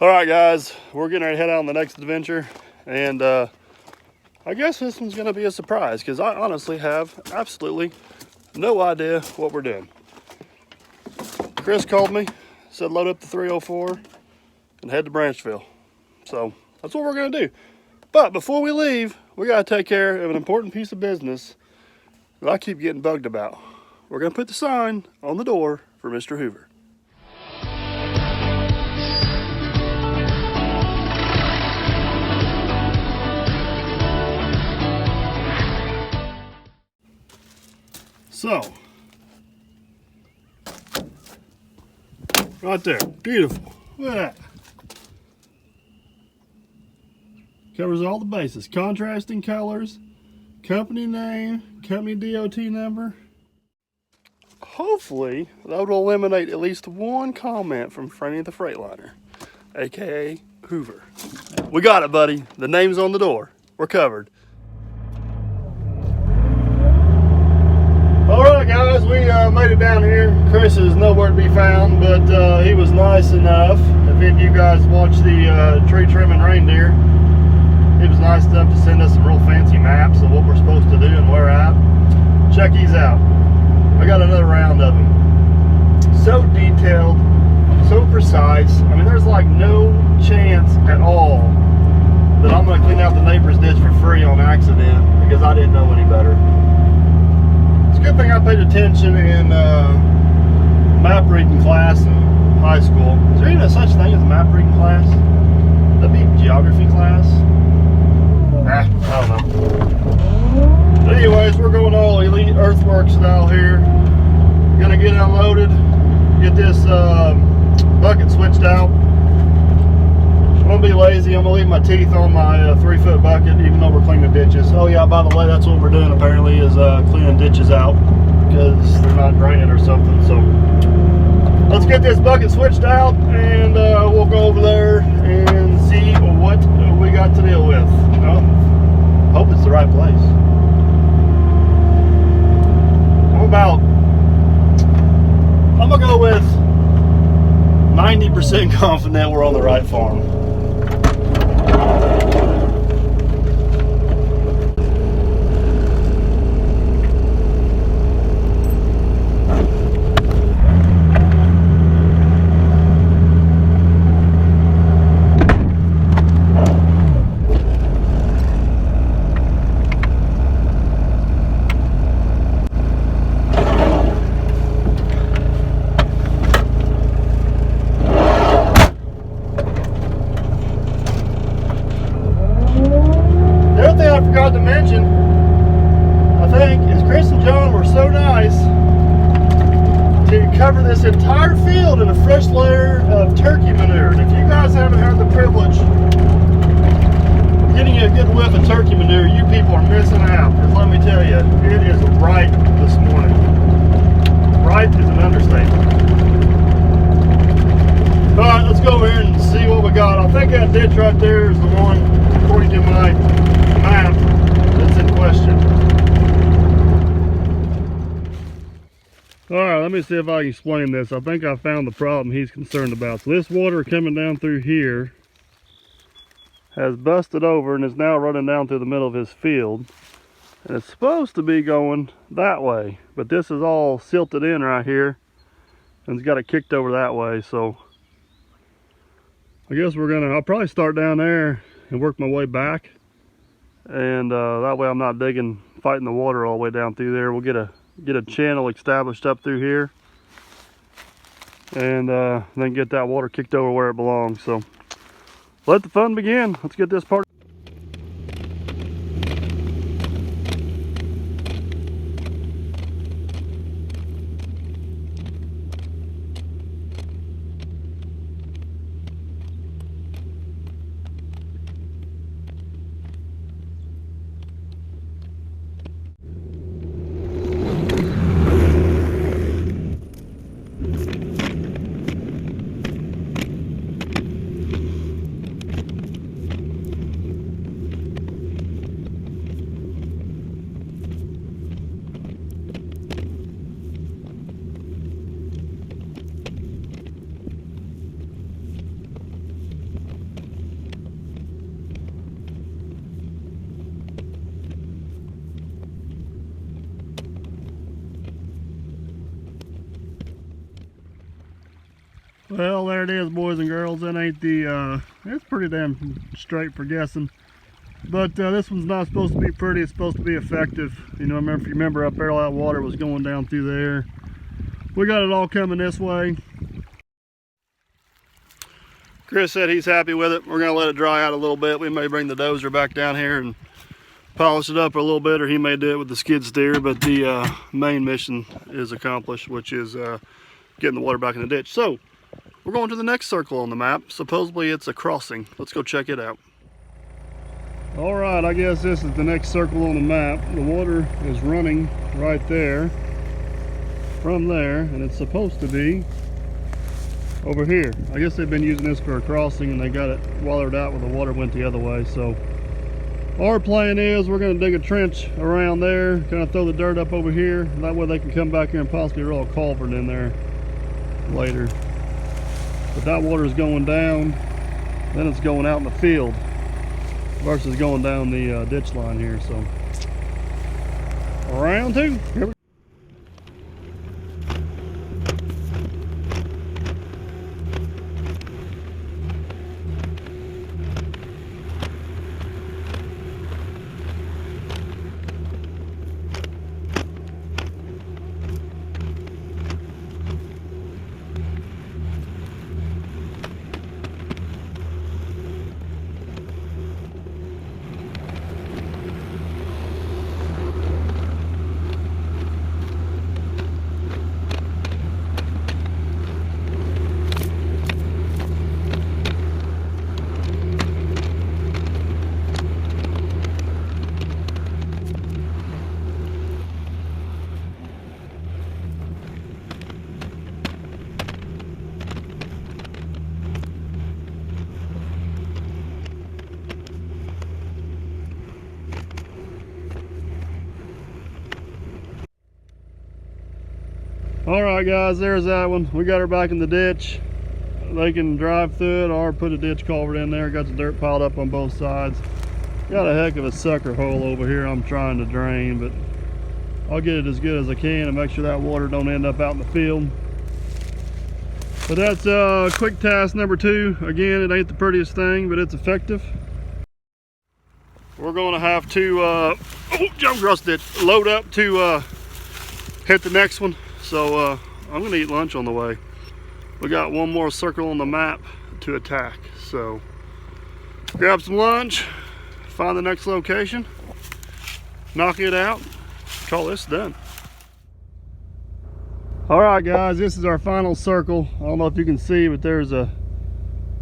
All right, guys, we're getting ready to head out on the next adventure, and I guess this one's gonna be a surprise because I honestly have absolutely no idea what we're doing. Chris called me, said load up the 304 and head to Branchville. So that's what we're gonna do. But before we leave, we gotta take care of an important piece of business that I keep getting bugged about. We're gonna put the sign on the door for Mr. Hoover. So, right there, beautiful. Look at that. Covers all the bases. Contrasting colors, company name, company DOT number. Hopefully, that will eliminate at least one comment from Franny the Freightliner, aka Hoover. We got it, buddy. The name's on the door. We're covered. Alright guys, we made it down here. Chris is nowhere to be found, but he was nice enough. If any of you guys watched the tree trimming reindeer, he was nice enough to send us some real fancy maps of what we're supposed to do and where we're at. Check these out. I got another round of them. So detailed, so precise. I mean, there's like no chance at all that I'm going to clean out the neighbor's ditch for free on accident because I didn't know any better. Good thing I paid attention in map reading class in high school. Is there even a such thing as a map reading class? That'd be geography class. I don't know. But anyways, we're going all elite earthwork style here. Gonna get unloaded, get this bucket switched out. I'm gonna be lazy. I'm gonna leave my teeth on my 3-foot bucket, even though we're cleaning ditches. Oh yeah, by the way, that's what we're doing apparently, is cleaning ditches out because they're not draining or something. So let's get this bucket switched out, and we'll go over there and see what we got to deal with. Hope it's the right place. I'm gonna go with 90% confident we're on the right farm. To mention, I think, is Chris and John were so nice to cover this entire field in a fresh layer of turkey manure. And if you guys haven't had the privilege of getting a good whiff of turkey manure, you people are missing out. Because let me tell you, it is ripe this morning. Ripe is an understatement. Alright, let's go over here and see what we got. I think that ditch right there is the one, according to my map, that's in question. Alright, let me see if I can explain this. I think I found the problem he's concerned about. So this water coming down through here has busted over and is now running down through the middle of his field. And it's supposed to be going that way, but this is all silted in right here and it's got it kicked over that way. So I guess I'll probably start down there and work my way back. And that way I'm not fighting the water all the way down through there. We'll get a channel established up through here, and then get that water kicked over where it belongs. So let the fun begin. Let's get this part. Well, there it is, boys and girls. That ain't the, it's pretty damn straight for guessing. But this one's not supposed to be pretty, it's supposed to be effective. You know, if you remember up there, all that water was going down through there. We got it all coming this way. Chris said he's happy with it. We're gonna let it dry out a little bit. We may bring the dozer back down here and polish it up a little bit, or he may do it with the skid steer, but the main mission is accomplished, which is getting the water back in the ditch. So, we're going to the next circle on the map. Supposedly it's a crossing. Let's go check it out. All right, I guess this is the next circle on the map. The water is running right there, from there, and it's supposed to be over here. I guess they've been using this for a crossing and they got it wallered out when the water went the other way. So our plan is we're going to dig a trench around there, kind of throw the dirt up over here. That way they can come back here and possibly roll a culvert in there later. But that water is going down, then it's going out in the field versus going down the ditch line here. So round two. Here we go. All right, guys, there's that one. We got her back in the ditch. They can drive through it or put a ditch culvert in there. Got the dirt piled up on both sides. Got a heck of a sucker hole over here I'm trying to drain, but I'll get it as good as I can and make sure that water don't end up out in the field. But that's quick task number 2. Again, it ain't the prettiest thing, but it's effective. We're going to have to jump across the ditch, load up to hit the next one. So I'm gonna eat lunch on the way. We got one more circle on the map to attack. So grab some lunch, find the next location, knock it out, call this done. All right, guys, this is our final circle. I don't know if you can see, but there's a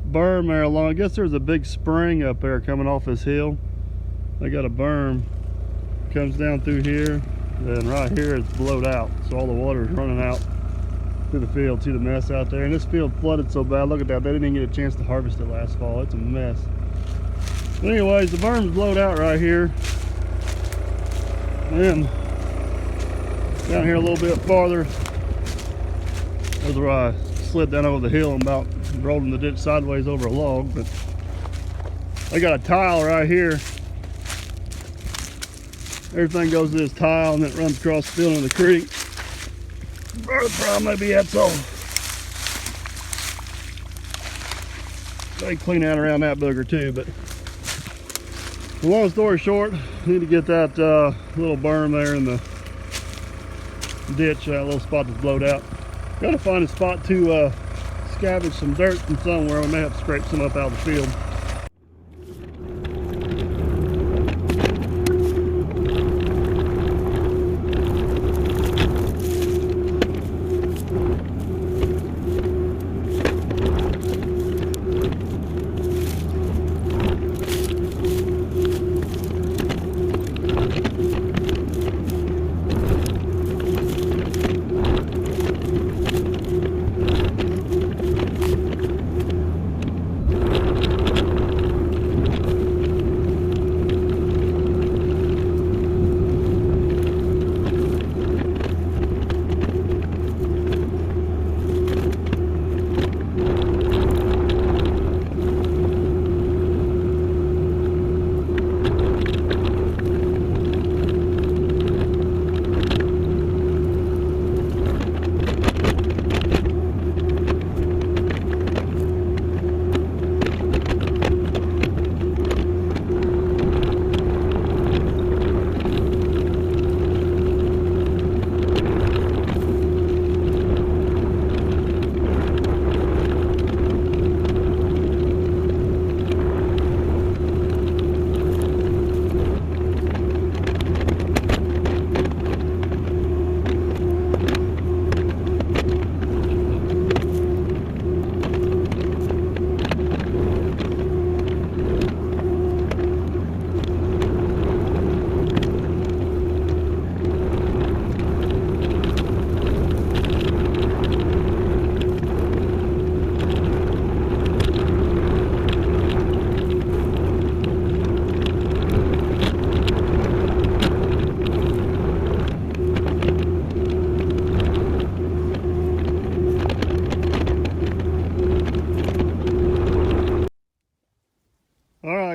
berm there along. I guess there's a big spring up there coming off this hill. They got a berm, comes down through here. Then right here it's blowed out, so all the water is running out through the field. See the mess out there? And this field flooded so bad. Look at that, they didn't even get a chance to harvest it last fall. It's a mess. But anyways, the berm's blowed out right here. And down here a little bit farther, that's where I slid down over the hill and about rolled in the ditch sideways over a log. But they got a tile right here. Everything goes to this tile and then it runs across the field into the creek. The problem may be that's all. They clean out around that booger too, but long story short, need to get that little berm there in the ditch, that little spot that's blowed out. Got to find a spot to scavenge some dirt from somewhere. We may have to scrape some up out of the field.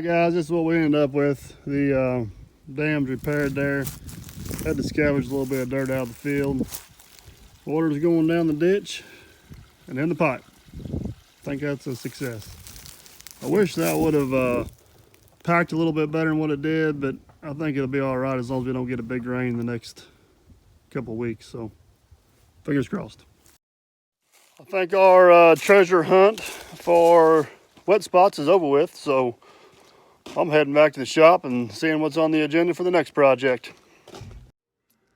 Alright guys, this is what we ended up with. The dam's repaired there. Had to scavenge a little bit of dirt out of the field. Water's going down the ditch and in the pipe. I think that's a success. I wish that would have packed a little bit better than what it did, but I think it'll be all right as long as we don't get a big rain the next couple of weeks. So fingers crossed. I think our treasure hunt for wet spots is over with, so I'm heading back to the shop and seeing what's on the agenda for the next project.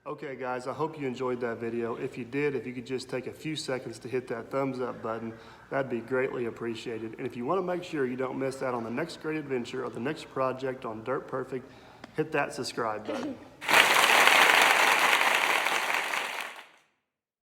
Okay guys, I hope you enjoyed that video. If you did, if you could just take a few seconds to hit that thumbs up button, that'd be greatly appreciated. And if you want to make sure you don't miss out on the next great adventure or the next project on Dirt Perfect, hit that subscribe button.